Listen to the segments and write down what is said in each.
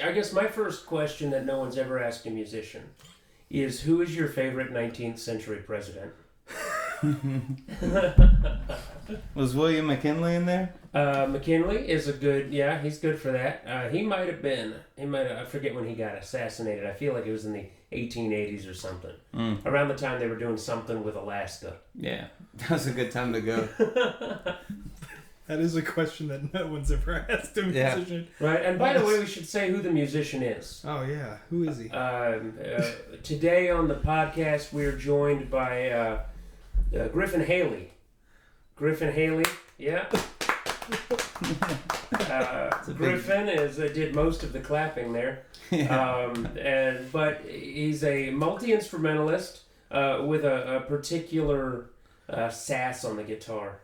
I guess my first question that no one's ever asked a musician is, who is your favorite 19th century president? Was William McKinley in there? McKinley is a good, he's good for that. He might have been, I forget when he got assassinated. I feel like it was in the 1880s or something. Around the time they were doing something with Alaska. Yeah, that was a good time to go. That is a question that no one's ever asked a musician. Yeah. Right, and by the way, we should say who the musician is. Oh, yeah. Who is he? Today on the podcast, we're joined by Griffin Haley. Griffin Haley, yeah. Griffin did most of the clapping there. But he's a multi-instrumentalist with a particular sass on the guitar.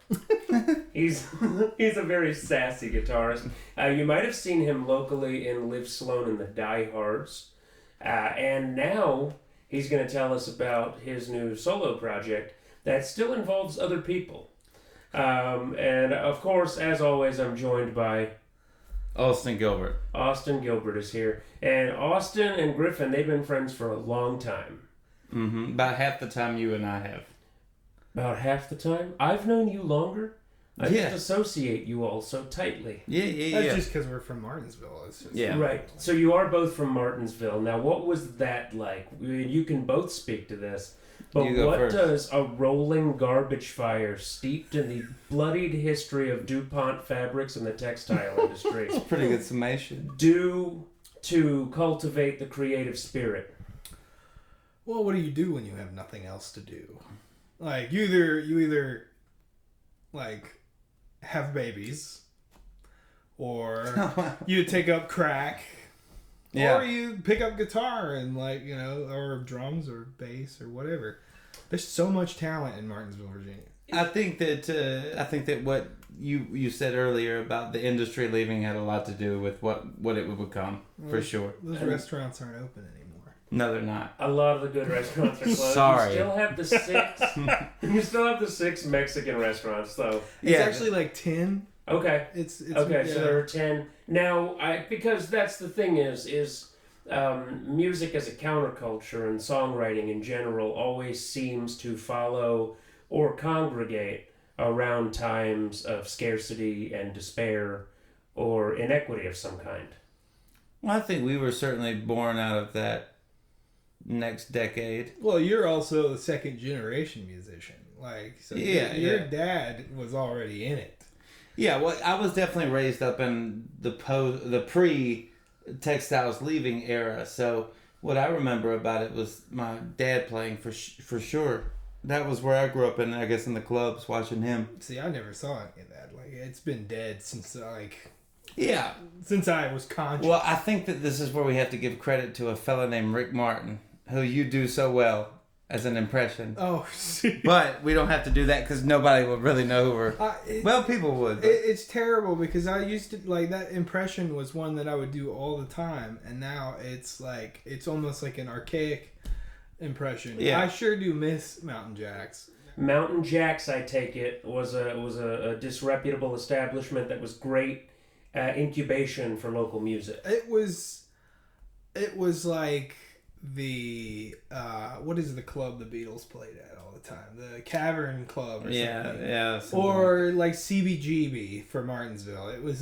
He's a very sassy guitarist. You might have seen him locally in Liv Sloan and the Diehards. And now he's going to tell us about his new solo project that still involves other people. And of course, as always, I'm joined by Austin Gilbert. Austin Gilbert is here. And Austin and Griffin, they've been friends for a long time. Mm-hmm. About half the time you and I have. About half the time? I've known you longer. I just associate you all so tightly. Yeah. That's just because we're from Martinsville. It's just Right. So you are both from Martinsville. Now, what was that like? You can both speak to this. But what first. Does a rolling garbage fire steeped in the bloodied history of DuPont fabrics and the textile industry It's a pretty good summation. do to cultivate the creative spirit? Well, what do you do when you have nothing else to do? Like, you either like have babies, or you take up crack, or you pick up guitar and or drums or bass or whatever. There's so much talent in Martinsville, Virginia. I think that what you said earlier about the industry leaving had a lot to do with what it would become, for sure. Those restaurants aren't open anymore. No, they're not. A lot of the good restaurants are closed. Sorry. You still have the six. You still have the 6 Mexican restaurants, though. It's actually like 10. Okay. It's okay. So there are 10 now. Because that's the thing is music as a counterculture and songwriting in general always seems to follow or congregate around times of scarcity and despair or inequity of some kind. Well, I think we were certainly born out of that next decade. Well, you're also a second generation musician. Your dad was already in it. Yeah, well, I was definitely raised up in the pre-textiles leaving era. So what I remember about it was my dad playing for sure. That was where I grew up, in, I guess, in the clubs watching him. See, I never saw any of that. It's been dead since since I was conscious. Well, I think that this is where we have to give credit to a fella named Rick Martin, who you do so well as an impression. Oh, see. But we don't have to do that because nobody would really know who we're... well, people would. But. It's terrible because I used to... that impression was one that I would do all the time. And now it's almost like an archaic impression. Yeah. I sure do miss Mountain Jacks. Mountain Jacks, I take it, was a disreputable establishment that was great incubation for local music. It was like the what is the club the Beatles played at all the time? The Cavern Club or something. Yeah. Or like CBGB for Martinsville. It was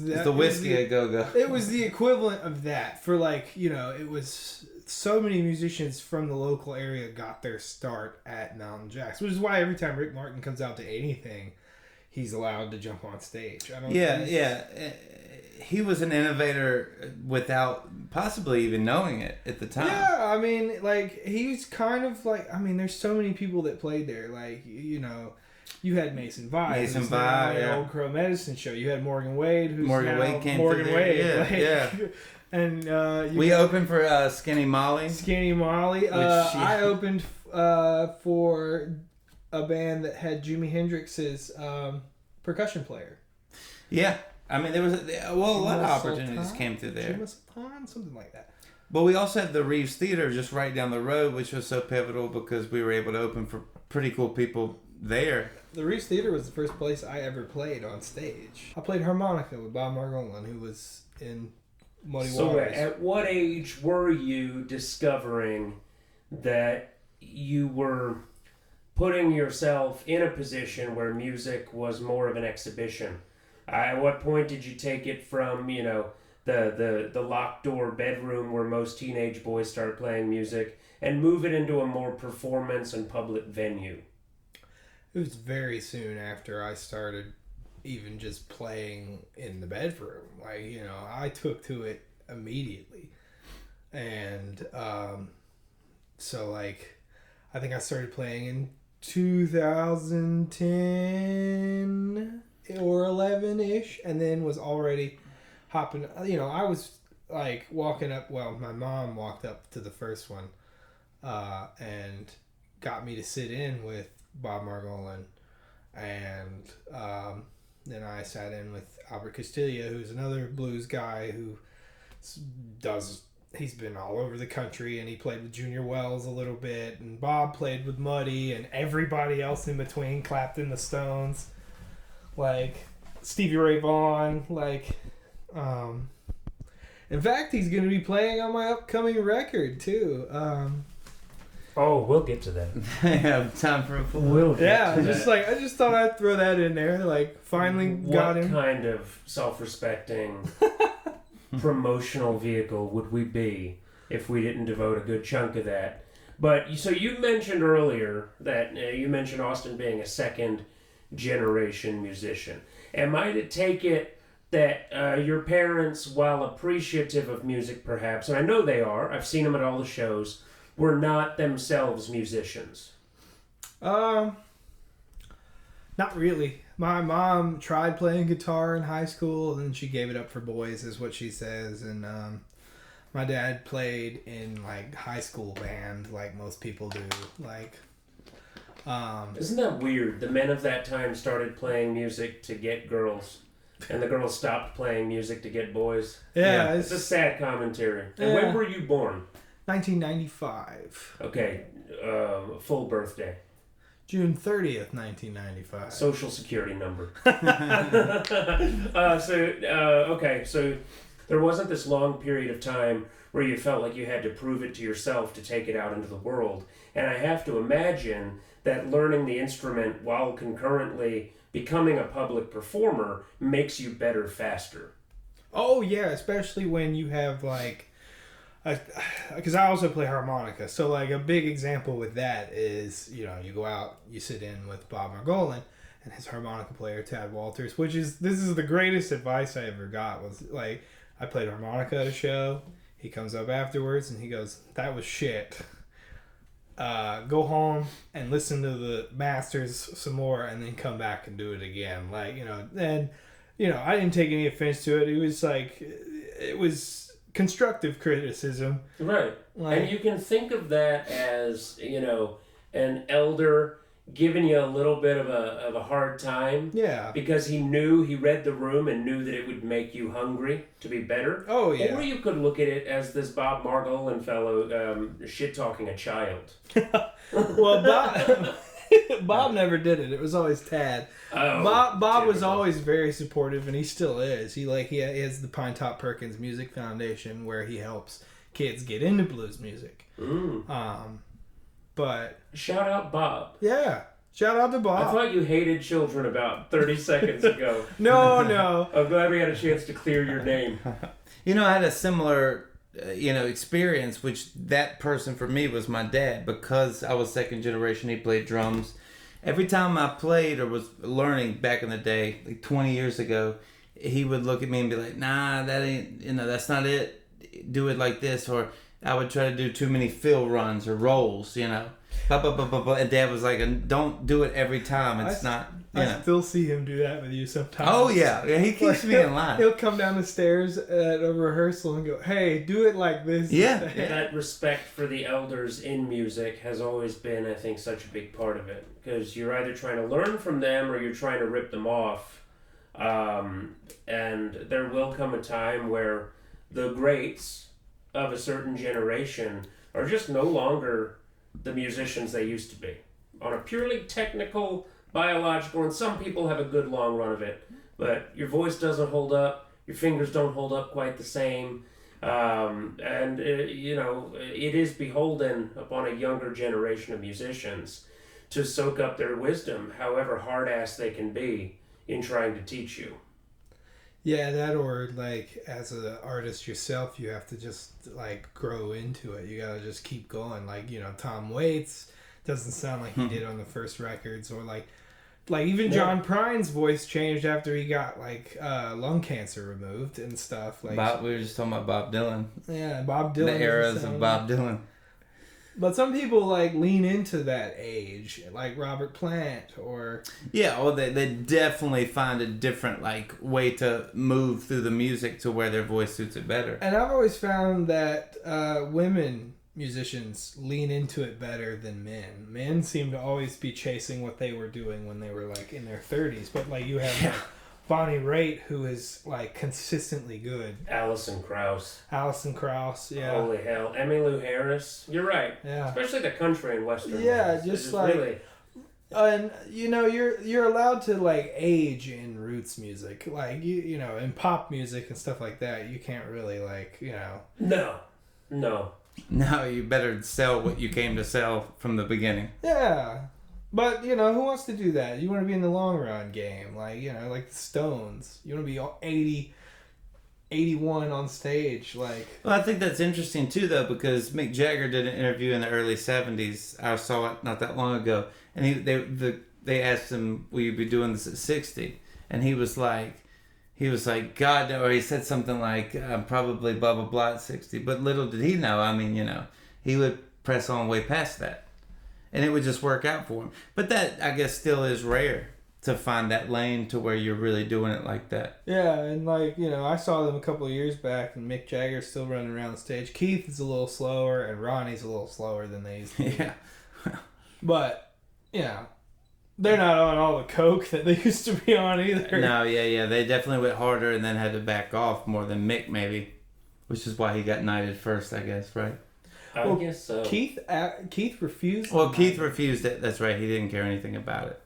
the Whiskey a Go-Go. It was the equivalent of that for it was so many musicians from the local area got their start at Mountain Jacks, which is why every time Rick Martin comes out to anything, he's allowed to jump on stage. He was an innovator without possibly even knowing it at the time. Yeah, I mean, he's kind of there's so many people that played there. You had Mason Vide. The Old Crow Medicine Show. You had Morgan Wade, Morgan Wade came Morgan through Wade. Yeah. And we opened for Skinny Molly. Skinny Molly. I opened for a band that had Jimi Hendrix's percussion player. Yeah. I mean, there was a lot of opportunities came through there. Something like that. But we also had the Reeves Theater just right down the road, which was so pivotal because we were able to open for pretty cool people there. The Reeves Theater was the first place I ever played on stage. I played harmonica with Bob Margolin, who was in muddy So waters. at what age were you discovering that you were putting yourself in a position where music was more of an exhibition? At what point did you take it from, the locked door bedroom where most teenage boys start playing music and move it into a more performance and public venue? It was very soon after I started even just playing in the bedroom. Like, I took to it immediately. And so, like, I think I started playing in 2010 or 11-ish, and then was already hopping. I was like walking up. Well, my mom walked up to the first one and got me to sit in with Bob Margolin, and then I sat in with Albert Castiglia, who's another blues guy who he's been all over the country, and he played with Junior Wells a little bit, and Bob played with Muddy, and everybody else in between, Clapton, the Stones, like Stevie Ray Vaughan, like in fact, he's going to be playing on my upcoming record too. We'll get to that. I have time for a full. We'll get to that. I just thought I'd throw that in there. Like, finally got him. What kind of self-respecting promotional vehicle would we be if we didn't devote a good chunk of that? But so you mentioned earlier that you mentioned Austin being a second generation musician. Am I to take it that your parents, while appreciative of music perhaps, and I know they are, I've seen them at all the shows, were not themselves musicians? Not really. My mom tried playing guitar in high school, and then she gave it up for boys, is what she says. And my dad played in like high school band, like most people do. Like, isn't that weird? The men of that time started playing music to get girls, and the girls stopped playing music to get boys. Yeah, it's a sad commentary. And when were you born? 1995. Okay, full birthday. June 30th, 1995. Social security number. So there wasn't this long period of time where you felt like you had to prove it to yourself to take it out into the world. And I have to imagine that learning the instrument while concurrently becoming a public performer makes you better faster. Oh, yeah, especially when you have, like, because I also play harmonica. So, like, a big example with that is, you go out, you sit in with Bob Margolin and his harmonica player, Tad Walters, this is the greatest advice I ever got, was, like, I played harmonica at a show. He comes up afterwards and he goes, "That was shit. Go home and listen to the masters some more and then come back and do it again." Like, and, I didn't take any offense to it. It was like, it was constructive criticism. Right. And you can think of that as, an elder giving you a little bit of a hard time. Yeah. Because he read the room and knew that it would make you hungry to be better. Oh, yeah. Or you could look at it as this Bob Margolin fellow shit-talking a child. Well, Bob never did it. It was always Tad. Oh, Bob was always very supportive, and he still is. He has the Pine Top Perkins Music Foundation where he helps kids get into blues music. But shout out Bob. Yeah, shout out to Bob. I thought you hated children about 30 seconds ago. No. I'm glad we had a chance to clear your name. I had a similar experience, which that person for me was my dad, because I was second generation. He played drums. Every time I played or was learning back in the day, like 20 years ago, he would look at me and be like, "Nah, that ain't, that's not it. Do it like this." Or I would try to do too many fill runs or rolls, And Dad was like, "Don't do it every time. It's not." I still see him do that with you sometimes. Oh yeah, he keeps me in line. He'll come down the stairs at a rehearsal and go, "Hey, do it like this." Yeah. That respect for the elders in music has always been, I think, such a big part of it, because you're either trying to learn from them or you're trying to rip them off. And there will come a time where the greats of a certain generation are just no longer the musicians they used to be. On a purely technical, biological, and some people have a good long run of it, but your voice doesn't hold up, your fingers don't hold up quite the same, And it is beholden upon a younger generation of musicians to soak up their wisdom, however hard-ass they can be, in trying to teach you. Yeah, that, or like as an artist yourself, you have to just like grow into it. You gotta just keep going. Like, Tom Waits doesn't sound like he did on the first records, or like even John Prine's voice changed after he got like lung cancer removed and stuff. Like we were just talking about Bob Dylan. Yeah, Bob Dylan. The eras of Bob Dylan. But some people like lean into that age, like Robert Plant, or they definitely find a different like way to move through the music to where their voice suits it better. And I've always found that women musicians lean into it better than men. Men seem to always be chasing what they were doing when they were like in their 30s, but like you have like Bonnie Raitt, who is like consistently good. Alison Krauss, yeah. Holy hell. Emmylou Harris. You're right. Yeah. Especially the country and western. Yeah, ones. just like really... and you're allowed to like age in roots music. Like in pop music and stuff like that, you can't really like, No. No, you better sell what you came to sell from the beginning. Yeah. But, who wants to do that? You want to be in the long run game. Like, like the Stones. You want to be 80, 81 on stage. Like. Well, I think that's interesting, too, though, because Mick Jagger did an interview in the early 70s. I saw it not that long ago. And they asked him, will you be doing this at 60? And he was like, God, no. Or he said something like, I'm probably blah, blah, blah at 60. But little did he know, he would press on way past that. And it would just work out for him. But that, I guess, still is rare to find that lane to where you're really doing it like that. Yeah, and like, I saw them a couple of years back, and Mick Jagger's still running around the stage. Keith is a little slower, and Ronnie's a little slower than they used to be. Yeah. But, they're not on all the coke that they used to be on either. No, yeah. They definitely went harder and then had to back off more than Mick, maybe. Which is why he got knighted first, I guess, right? I guess so. Keith refused. Well, Keith refused it. That's right. He didn't care anything about it.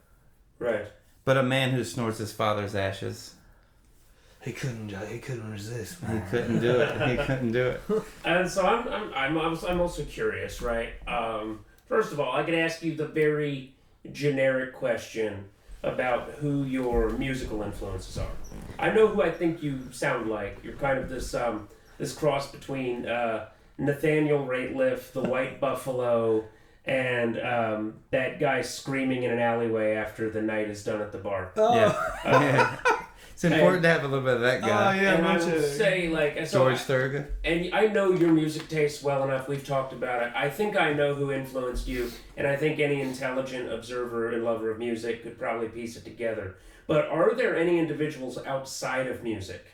Right. But a man who snorts his father's ashes. He couldn't resist, man. He couldn't do it. And so I'm also curious, right? First of all, I could ask you the very generic question about who your musical influences are. I know who I think you sound like. You're kind of this cross between Nathaniel Rateliff, the White Buffalo, and that guy screaming in an alleyway after the night is done at the bar. Oh. Yeah. It's important to have a little bit of that guy. Oh, yeah. And I would say, George Thorogood. And I know your music tastes well enough. We've talked about it. I think I know who influenced you, and I think any intelligent observer and lover of music could probably piece it together. But are there any individuals outside of music,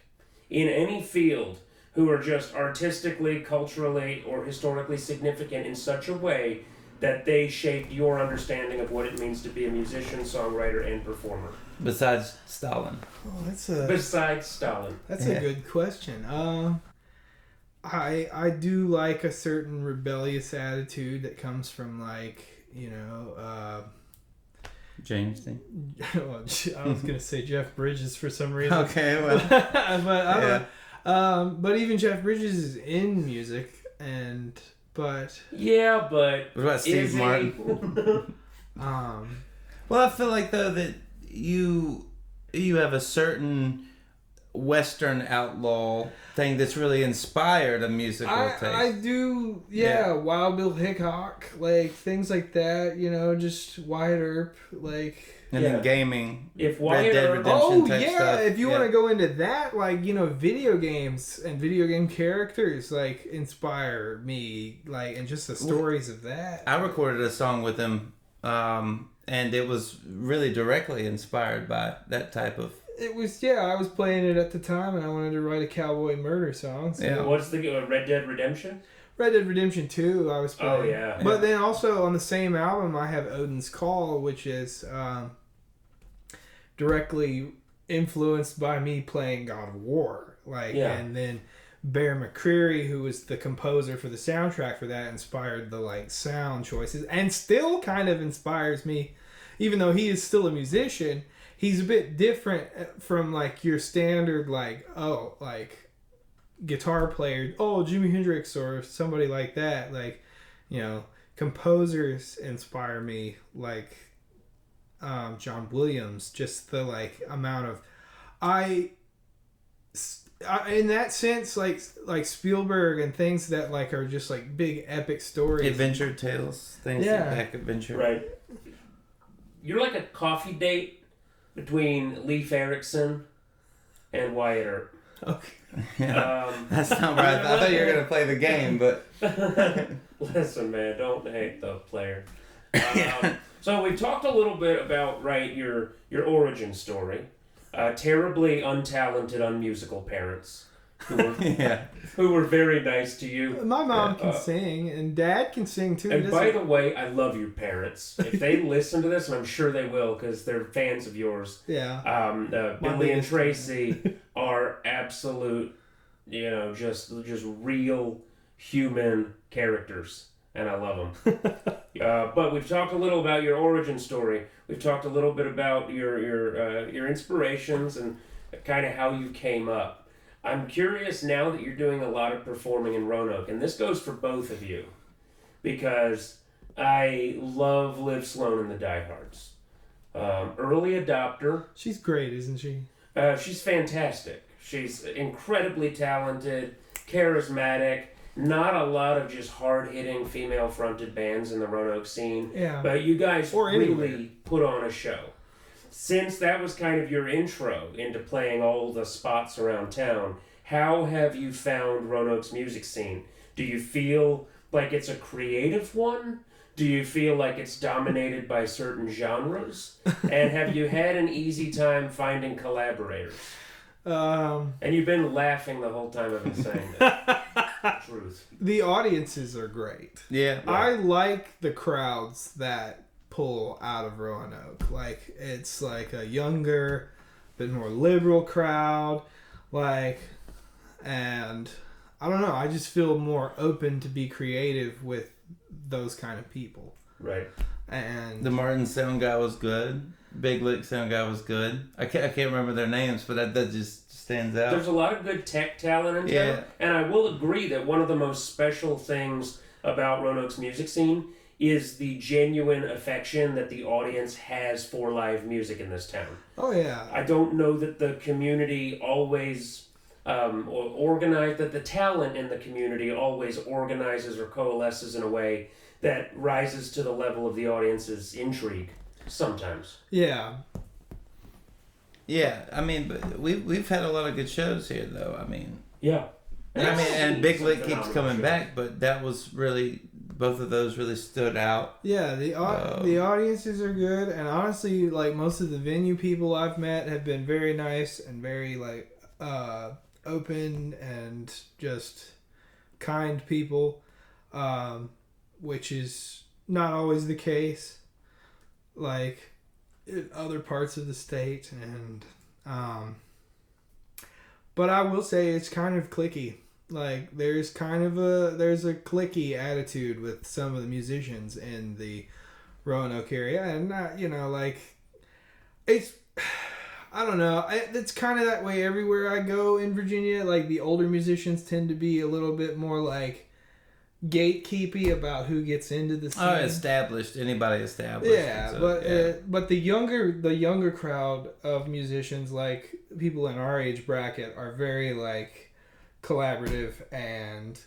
in any field, who are just artistically, culturally, or historically significant in such a way that they shaped your understanding of what it means to be a musician, songwriter, and performer? Besides Stalin. Oh, Besides Stalin. That's a good question. I do like a certain rebellious attitude that comes from like, James Dean. Well, I was gonna say Jeff Bridges for some reason. Okay, well. But I don't. But even Jeff Bridges is in music, but what about Steve Martin? Well, I feel like though that you have a certain Western outlaw thing that's really inspired a musical taste. I do, Wild Bill Hickok, like things like that, just Wyatt Earp, like. And then gaming, if Red Dead Redemption type stuff. If you want to go into that, like, video games and video game characters, like, inspire me, like, and just the stories of that. I recorded a song with him, and it was really directly inspired by that type of... It was, I was playing it at the time, and I wanted to write a cowboy murder song. So. Yeah. What's the Red Dead Redemption? Red Dead Redemption 2, I was playing. Oh, yeah. But then also on the same album, I have Odin's Call, which is... directly influenced by me playing God of War, and then Bear McCreary, who was the composer for the soundtrack for that, inspired the sound choices, and still kind of inspires me, even though he is still a musician. He's a bit different from your standard guitar player, oh, Jimi Hendrix or somebody like that, like, composers inspire me, like John Williams. Just the like amount of I in that sense, like Spielberg and things that like are just like big epic stories, adventure tales, things like back adventure. Right. You're like a coffee date between Leif Erikson and Wyatt Earp. Okay. Yeah. That's not right. I thought you were gonna play the game, but listen, man, don't hate the player. So we talked a little bit about your origin story. Terribly untalented, unmusical parents who were very nice to you. My mom can sing, and Dad can sing too. And by the way, I love your parents. If they listen to this, and I'm sure they will, because they're fans of yours. Yeah. Billy and Tracy are absolute, just real human characters, and I love them. But we've talked a little about your origin story. We've talked a little bit about your inspirations and kind of how you came up. I'm curious now that you're doing a lot of performing in Roanoke, and this goes for both of you, because I love Liv Sloan and the Diehards. Early adopter. She's great, isn't she? She's fantastic. She's incredibly talented, charismatic. Not a lot of just hard-hitting female-fronted bands in the Roanoke scene. Yeah. But you guys really anywhere. put on a show. Since that was kind of your intro into playing all the spots around town, how have you found Roanoke's music scene? Do you feel like it's a creative one? Do you feel like it's dominated by certain genres? And have you had an easy time finding collaborators? And you've been laughing the whole time I've been saying that. Truth. The audiences are great. Yeah. I like the crowds that pull out of Roanoke. Like, it's like a younger, bit more liberal crowd. And I don't know. I just feel more open to be creative with those kind of people. Right. And the Martin sound guy was good. Big Lick sound guy was good. I can't remember their names, but that just stands out. There's a lot of good tech talent in town, and I will agree that one of the most special things about Roanoke's music scene is the genuine affection that the audience has for live music in this town. Oh yeah. I don't know that the community always organize that the talent in the community always organizes or coalesces in a way that rises to the level of the audience's intrigue. Sometimes. Yeah. Yeah, I mean, but we've had a lot of good shows here, though. I mean. Yeah. And Big Lick keeps coming back, but that was really, both of those really stood out. Yeah, the audiences are good, and honestly, like, most of the venue people I've met have been very nice and very like open and just kind people, which is not always the case, like in other parts of the state. And but I will say it's kind of cliquey. Like, there's a cliquey attitude with some of the musicians in the Roanoke area, and like, it's, I don't know, it's kind of that way everywhere I go in Virginia. Like, the older musicians tend to be a little bit more like gatekeepy about who gets into the scene. Anybody established. Yeah, but the younger crowd of musicians, like people in our age bracket, are very like collaborative and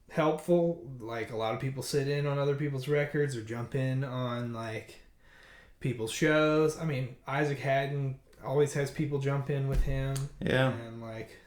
helpful. Like, a lot of people sit in on other people's records or jump in on like people's shows. I mean, Isaac Haddon always has people jump in with him. Yeah. And like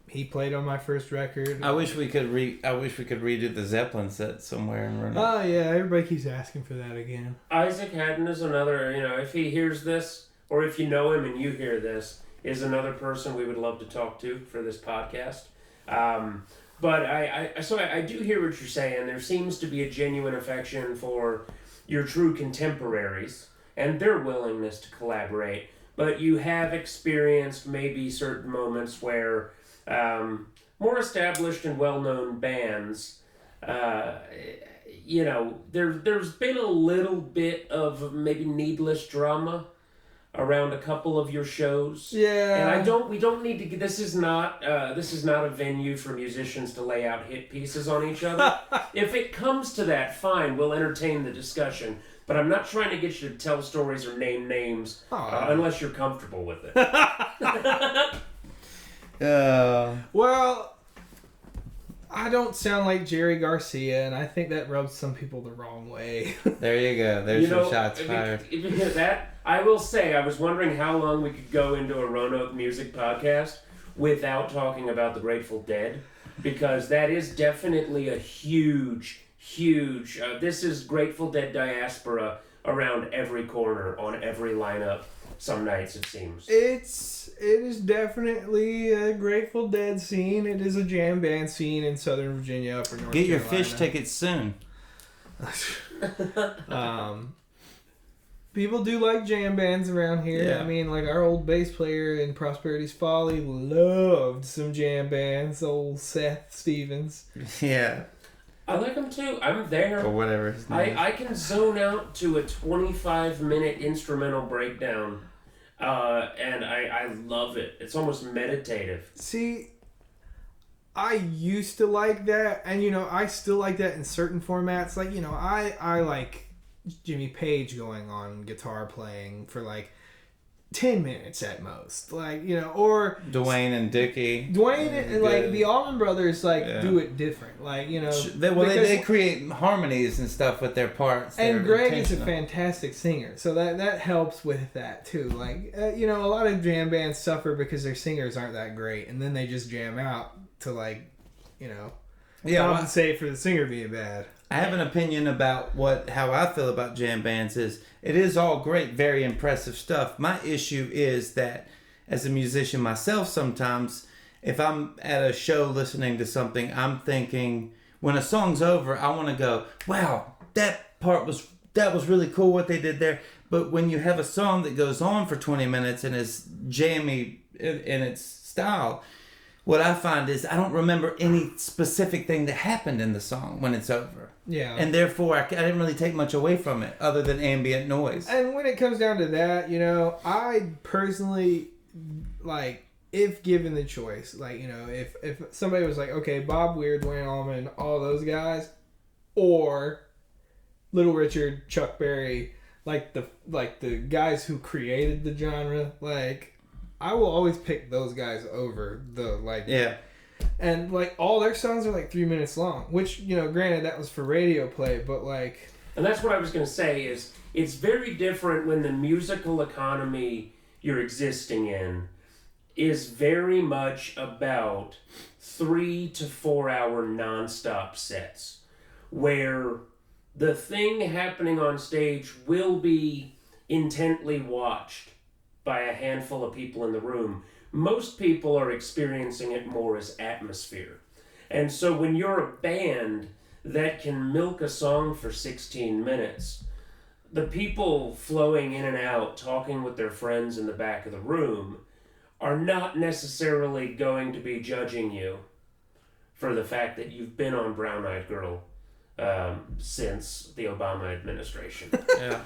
he played on my first record. I wish we could redo the Zeppelin set somewhere in Roanoke. Oh yeah, everybody keeps asking for that again. Isaac Haddon is another, if he hears this, or if you know him and you hear this, is another person we would love to talk to for this podcast. But I do hear what you're saying. There seems to be a genuine affection for your true contemporaries and their willingness to collaborate. But you have experienced maybe certain moments where more established and well-known bands, there's been a little bit of maybe needless drama around a couple of your shows. Yeah. And we don't need to. This is not a venue for musicians to lay out hit pieces on each other. If it comes to that, fine, we'll entertain the discussion. But I'm not trying to get you to tell stories or name names unless you're comfortable with it. Well, I don't sound like Jerry Garcia, and I think that rubs some people the wrong way. There you go. There's your shots fired. That I will say, I was wondering how long we could go into a Roanoke music podcast without talking about the Grateful Dead, because that is definitely a huge. This is Grateful Dead diaspora around every corner on every lineup. Some nights it seems. It is definitely a Grateful Dead scene. It is a jam band scene in Southern Virginia, Upper North Get your Carolina. fish tickets soon. People do like jam bands around here. Yeah. I mean, like our old bass player in Prosperity's Folly loved some jam bands. Old Seth Stevens. Yeah. I like them too. I'm there. Or whatever his name is. I can zone out to a 25-minute instrumental breakdown, and I love it. It's almost meditative. See, I used to like that, and I still like that in certain formats. Like, I like Jimmy Page going on guitar playing for like 10 minutes at most, like, or Dwayne and Dickie. Dwayne and like the Allman Brothers do it different, like, they create harmonies and stuff with their parts. And Greg is a fantastic singer, so that helps with that too. Like, a lot of jam bands suffer because their singers aren't that great, and then they just jam out to compensate for the singer being bad. I have an opinion about how I feel about jam bands. Is it is all great, very impressive stuff. My issue is that as a musician myself, sometimes if I'm at a show listening to something, I'm thinking when a song's over, I want to go, wow, that was really cool what they did there. But when you have a song that goes on for 20 minutes and is jammy in its style, what I find is I don't remember any specific thing that happened in the song when it's over. Yeah. And therefore, I didn't really take much away from it other than ambient noise. And when it comes down to that, I personally, like, if given the choice, like, if somebody was like, okay, Bob Weir, Dwayne Allman, all those guys, or Little Richard, Chuck Berry, like the guys who created the genre, like, I will always pick those guys over Yeah. And, like, all their songs are, like, 3 minutes long. Which, granted, that was for radio play, but, like... And that's what I was going to say is, it's very different when the musical economy you're existing in is very much about 3 to 4 hour nonstop sets. Where the thing happening on stage will be intently watched by a handful of people in the room. Most people are experiencing it more as atmosphere. And so when you're a band that can milk a song for 16 minutes, the people flowing in and out, talking with their friends in the back of the room, are not necessarily going to be judging you for the fact that you've been on Brown Eyed Girl since the Obama administration. Yeah.